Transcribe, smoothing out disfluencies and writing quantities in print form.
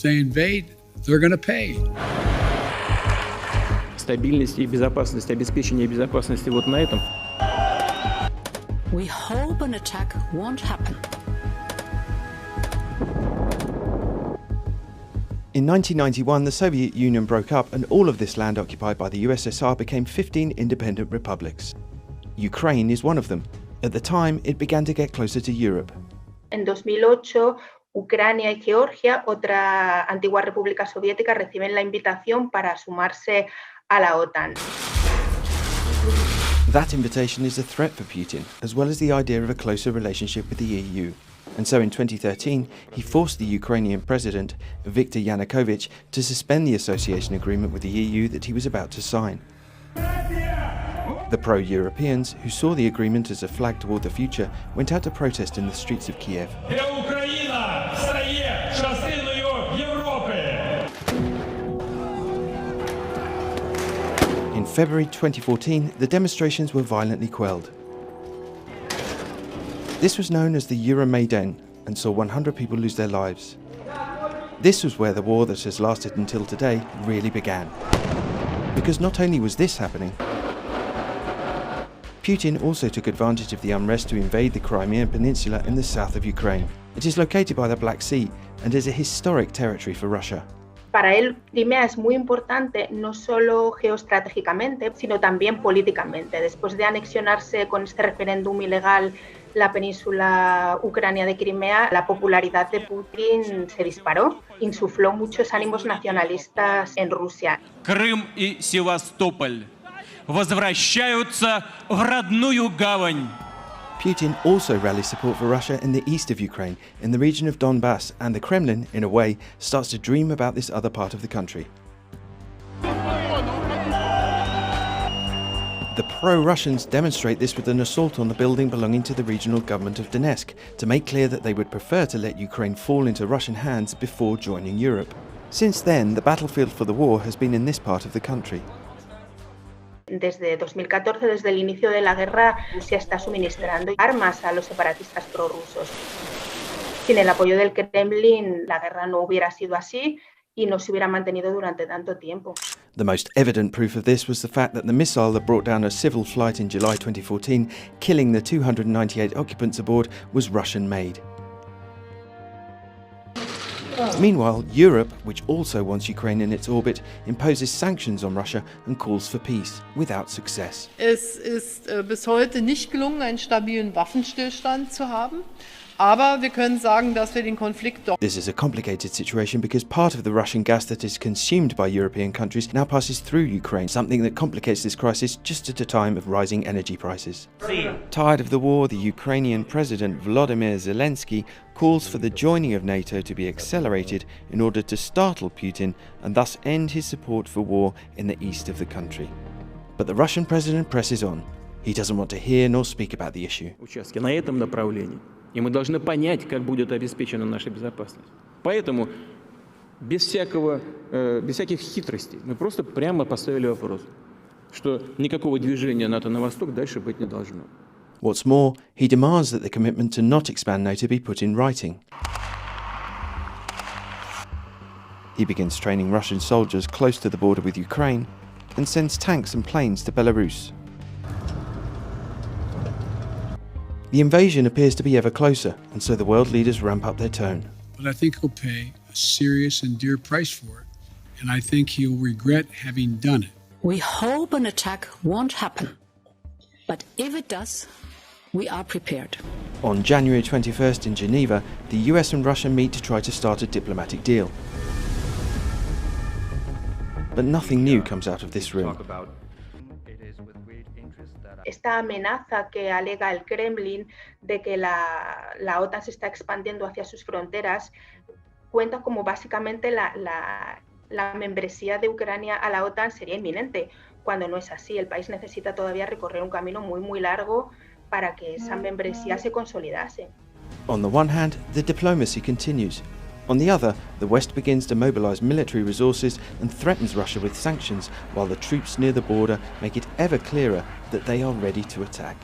they invade, they're going to pay. Стабильность и безопасность, обеспечение безопасности вот на этом. We hope an attack won't happen. In 1991, the Soviet Union broke up and all of this land occupied by the USSR became 15 independent republics. Ukraine is one of them. At the time, it began to get closer to Europe. En 2008, Ucrania y Georgia, otra antigua república soviética, reciben la invitación para sumarse a la OTAN. That invitation is a threat for Putin, as well as the idea of a closer relationship with the EU. And so in 2013, he forced the Ukrainian president, Viktor Yanukovych, to suspend the association agreement with the EU that he was about to sign. The pro-Europeans, who saw the agreement as a flag toward the future, went out to protest in the streets of Kiev. In February 2014, the demonstrations were violently quelled. This was known as the Euromaidan and saw 100 people lose their lives. This was where the war that has lasted until today really began. Because not only was this happening, Putin also took advantage of the unrest to invade the Crimean Peninsula in the south of Ukraine. It is located by the Black Sea and is a historic territory for Russia. Para él, Crimea es muy importante no solo geoestratégicamente, sino también políticamente. Después de anexionarse con este referéndum ilegal la península ucrania de Crimea, la popularidad de Putin se disparó, insufló muchos ánimos nacionalistas en Rusia. Крым и Севастополь возвращаются в родную гавань. Putin also rallies support for Russia in the east of Ukraine, in the region of Donbass, and the Kremlin, in a way, starts to dream about this other part of the country. The pro-Russians demonstrate this with an assault on the building belonging to the regional government of Donetsk, to make clear that they would prefer to let Ukraine fall into Russian hands before joining Europe. Since then, the battlefield for the war has been in this part of the country. Desde 2014, desde el inicio de la guerra, Rusia está suministrando armas a los separatistas prorrusos. Sin el apoyo del Kremlin, la guerra no hubiera sido así y no se hubiera mantenido durante tanto tiempo. The most evident proof of this was the fact that the missile that brought down a civil flight in July 2014, killing the 298 occupants aboard, was Russian-made. Meanwhile, Europe, which also wants Ukraine in its orbit, imposes sanctions on Russia and calls for peace, without success. Es ist bis heute nicht gelungen, einen stabilen Waffenstillstand zu haben. Aber wir können sagen, dass wir den Konflikt doch. This is a complicated situation because part of the Russian gas that is consumed by European countries now passes through Ukraine, something that complicates this crisis just at a time of rising energy prices. Tired of the war, the Ukrainian President Volodymyr Zelensky calls for the joining of NATO to be accelerated in order to startle Putin and thus end his support for war in the east of the country. But the Russian president presses on. He doesn't want to hear nor speak about the issue. Участки на этом направлении. И мы должны понять, как будет обеспечена наша безопасность. Поэтому без всяких хитростей мы просто прямо поставили вопрос, что никакого движения НАТО на восток дальше быть не должно. What's more, he demands that the commitment to not expand NATO be put in writing. He begins training Russian soldiers close to the border with Ukraine and sends tanks and planes to Belarus. The invasion appears to be ever closer, and so the world leaders ramp up their tone. But I think he'll pay a serious and dear price for it, and I think he'll regret having done it. We hope an attack won't happen. But if it does, we are prepared. On January 21st in Geneva, the US and Russia meet to try to start a diplomatic deal. But nothing new comes out of this room. Esta amenaza que alega el Kremlin de que la OTAN se está expandiendo hacia sus fronteras cuenta como básicamente la membresía de Ucrania a la OTAN sería inminente, cuando no es así. El país necesita todavía recorrer un camino muy, muy largo para que esa membresía se consolidase. On the one hand, the diplomacy continues. On the other, the West begins to mobilize military resources and threatens Russia with sanctions, while the troops near the border make it ever clearer that they are ready to attack.